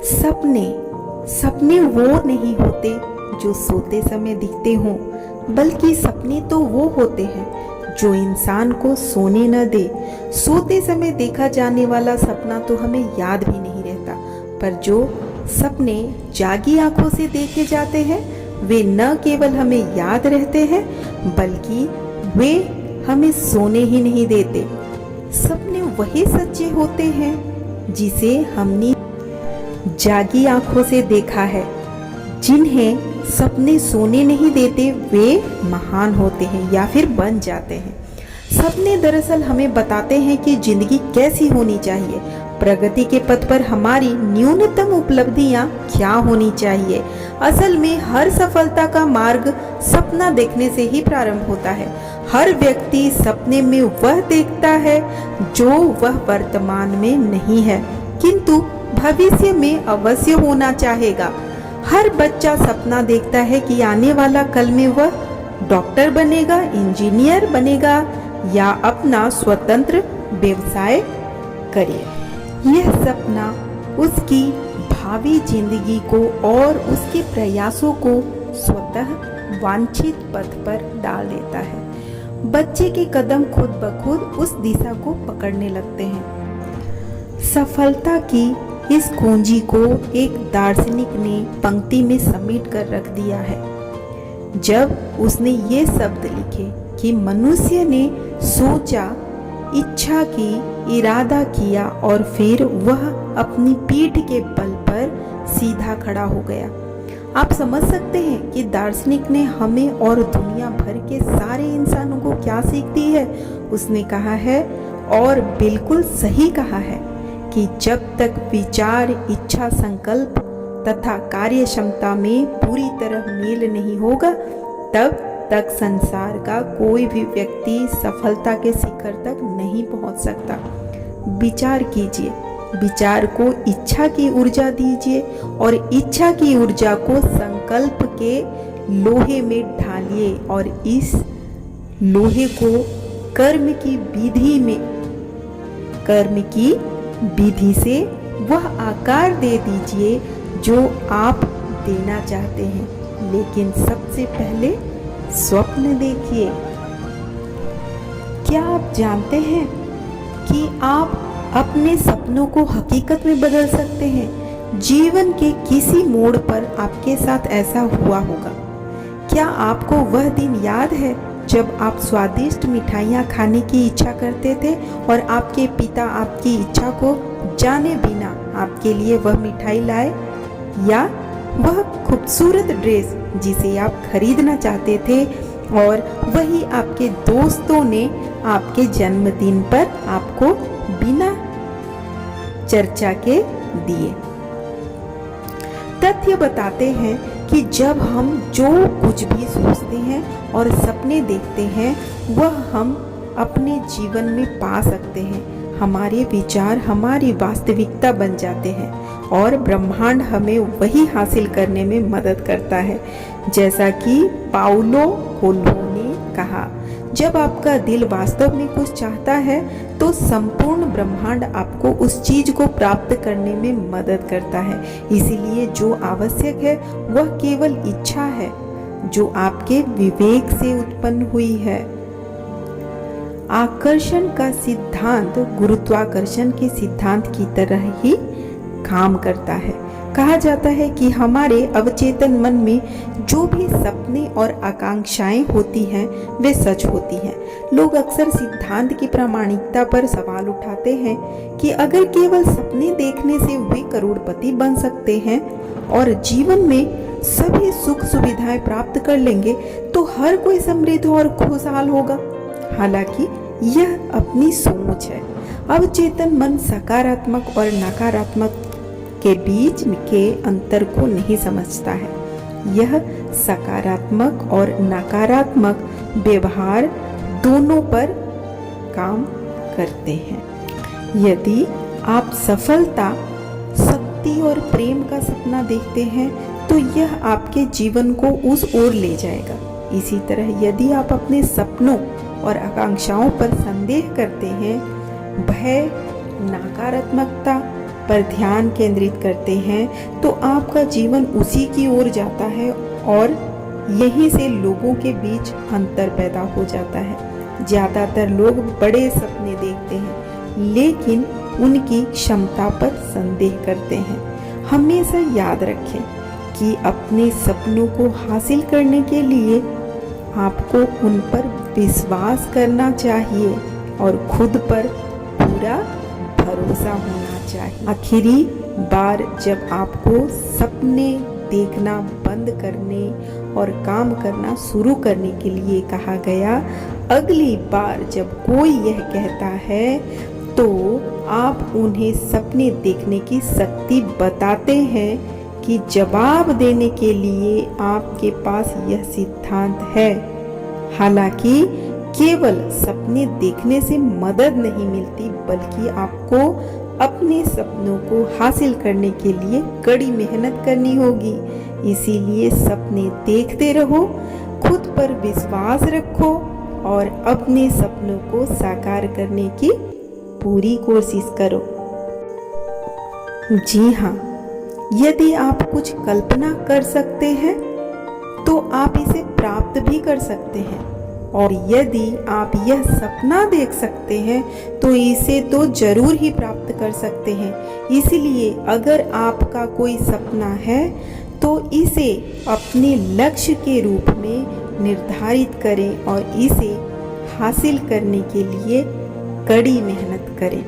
सपने सपने वो नहीं होते जो सोते समय दिखते हों, बल्कि सपने तो वो होते हैं जो इंसान को सोने न दे। सोते समय देखा जाने वाला सपना तो हमें याद भी नहीं रहता, पर जो सपने जागी आंखों से देखे जाते हैं वे न केवल हमें याद रहते हैं, बल्कि वे हमें सोने ही नहीं देते। सपने वही सच्चे होते हैं जिसे हमने जागी आंखों से देखा है। जिन्हें सपने सोने नहीं देते वे महान होते हैं या फिर बन जाते हैं। सपने दरअसल हमें बताते हैं कि जिंदगी कैसी होनी चाहिए, प्रगति के पथ पर हमारी न्यूनतम उपलब्धियां क्या होनी चाहिए। असल में हर सफलता का मार्ग सपना देखने से ही प्रारंभ होता है। हर व्यक्ति सपने में वह देखता है जो वह वर्तमान में नहीं है, किंतु भविष्य में अवश्य होना चाहेगा। हर बच्चा सपना देखता है कि आने वाला कल में वह डॉक्टर बनेगा, इंजीनियर बनेगा या अपना स्वतंत्र व्यवसाय करे। यह सपना उसकी भावी जिंदगी को और उसके प्रयासों को स्वतः वांछित पथ पर डाल देता है। बच्चे के कदम खुद ब खुद उस दिशा को पकड़ने लगते हैं। सफलता की इस कुंजी को एक दार्शनिक ने पंक्ति में समेट कर रख दिया है, जब उसने ये शब्द लिखे कि मनुष्य ने सोचा, इच्छा की, इरादा किया और फिर वह अपनी पीठ के बल पर सीधा खड़ा हो गया। आप समझ सकते हैं कि दार्शनिक ने हमें और दुनिया भर के सारे इंसानों को क्या सीख दी है। उसने कहा है, और बिल्कुल सही कहा है, कि जब तक विचार, इच्छा, संकल्प तथा कार्य क्षमता में पूरी तरह मेल नहीं होगा, तब तक संसार का कोई भी व्यक्ति सफलता के शिखर तक नहीं पहुंच सकता। विचार कीजिए, विचार को इच्छा की ऊर्जा दीजिए और इच्छा की ऊर्जा को संकल्प के लोहे में ढालिए और इस लोहे को कर्म की विधि से वह आकार दे दीजिए जो आप देना चाहते हैं। लेकिन सबसे पहले स्वप्न देखिए। क्या आप जानते हैं कि आप अपने सपनों को हकीकत में बदल सकते हैं? जीवन के किसी मोड़ पर आपके साथ ऐसा हुआ होगा। क्या आपको वह दिन याद है जब आप स्वादिष्ट मिठाइयाँ खाने की इच्छा करते थे और आपके पिता आपकी इच्छा को जाने बिना आपके लिए वह मिठाई लाए, या वह खूबसूरत ड्रेस जिसे आप खरीदना चाहते थे और वही आपके दोस्तों ने आपके जन्मदिन पर आपको बिना चर्चा के दिए। तथ्य बताते हैं कि जब हम जो कुछ भी सोचते हैं और सपने देखते हैं वह हम अपने जीवन में पा सकते हैं। हमारे विचार हमारी वास्तविकता बन जाते हैं और ब्रह्मांड हमें वही हासिल करने में मदद करता है। जैसा कि पाउलो कोएल्हो ने कहा, जब आपका दिल वास्तव में कुछ चाहता है तो संपूर्ण ब्रह्मांड आपको उस चीज को प्राप्त करने में मदद करता है। इसीलिए जो आवश्यक है वह केवल इच्छा है जो आपके विवेक से उत्पन्न हुई है। आकर्षण का सिद्धांत गुरुत्वाकर्षण के सिद्धांत की तरह ही काम करता है। कहा जाता है कि हमारे अवचेतन मन में जो भी सपने और आकांक्षाएं होती हैं वे सच होती हैं। लोग अक्सर सिद्धांत की प्रामाणिकता पर सवाल उठाते हैं कि अगर केवल सपने देखने से वे करोड़पति बन सकते हैं और जीवन में सभी सुख सुविधाएं प्राप्त कर लेंगे तो हर कोई समृद्ध और खुशहाल होगा। हालांकि यह अपनी सोच है। अवचेतन मन सकारात्मक और नकारात्मक के बीच के अंतर को नहीं समझता है। यह सकारात्मक और नकारात्मक व्यवहार दोनों पर काम करते हैं। यदि आप सफलता, शक्ति और प्रेम का सपना देखते हैं तो यह आपके जीवन को उस ओर ले जाएगा। इसी तरह यदि आप अपने सपनों और आकांक्षाओं पर संदेह करते हैं, भय, नकारात्मकता पर ध्यान केंद्रित करते हैं तो आपका जीवन उसी की ओर जाता है और यहीं से लोगों के बीच अंतर पैदा हो जाता है। ज़्यादातर लोग बड़े सपने देखते हैं लेकिन उनकी क्षमता पर संदेह करते हैं। हमेशा याद रखें कि अपने सपनों को हासिल करने के लिए आपको उन पर विश्वास करना चाहिए और खुद पर पूरा भरोसा होना चाहिए। आखिरी बार जब आपको सपने देखना बंद करने और काम करना शुरू करने के लिए कहा गया, अगली बार जब कोई यह कहता है तो आप उन्हें सपने देखने की शक्ति बताते हैं कि जवाब देने के लिए आपके पास यह सिद्धांत है। हालांकि केवल सपने देखने से मदद नहीं मिलती बल्कि आपको अपने सपनों को हासिल करने के लिए कड़ी मेहनत करनी होगी। इसीलिए सपने देखते रहो, खुद पर विश्वास रखो और अपने सपनों को साकार करने की पूरी कोशिश करो। जी हाँ, यदि आप कुछ कल्पना कर सकते हैं तो आप इसे प्राप्त भी कर सकते हैं, और यदि आप यह सपना देख सकते हैं तो इसे तो जरूर ही प्राप्त कर सकते हैं। इसलिए अगर आपका कोई सपना है तो इसे अपने लक्ष्य के रूप में निर्धारित करें और इसे हासिल करने के लिए कड़ी मेहनत करें।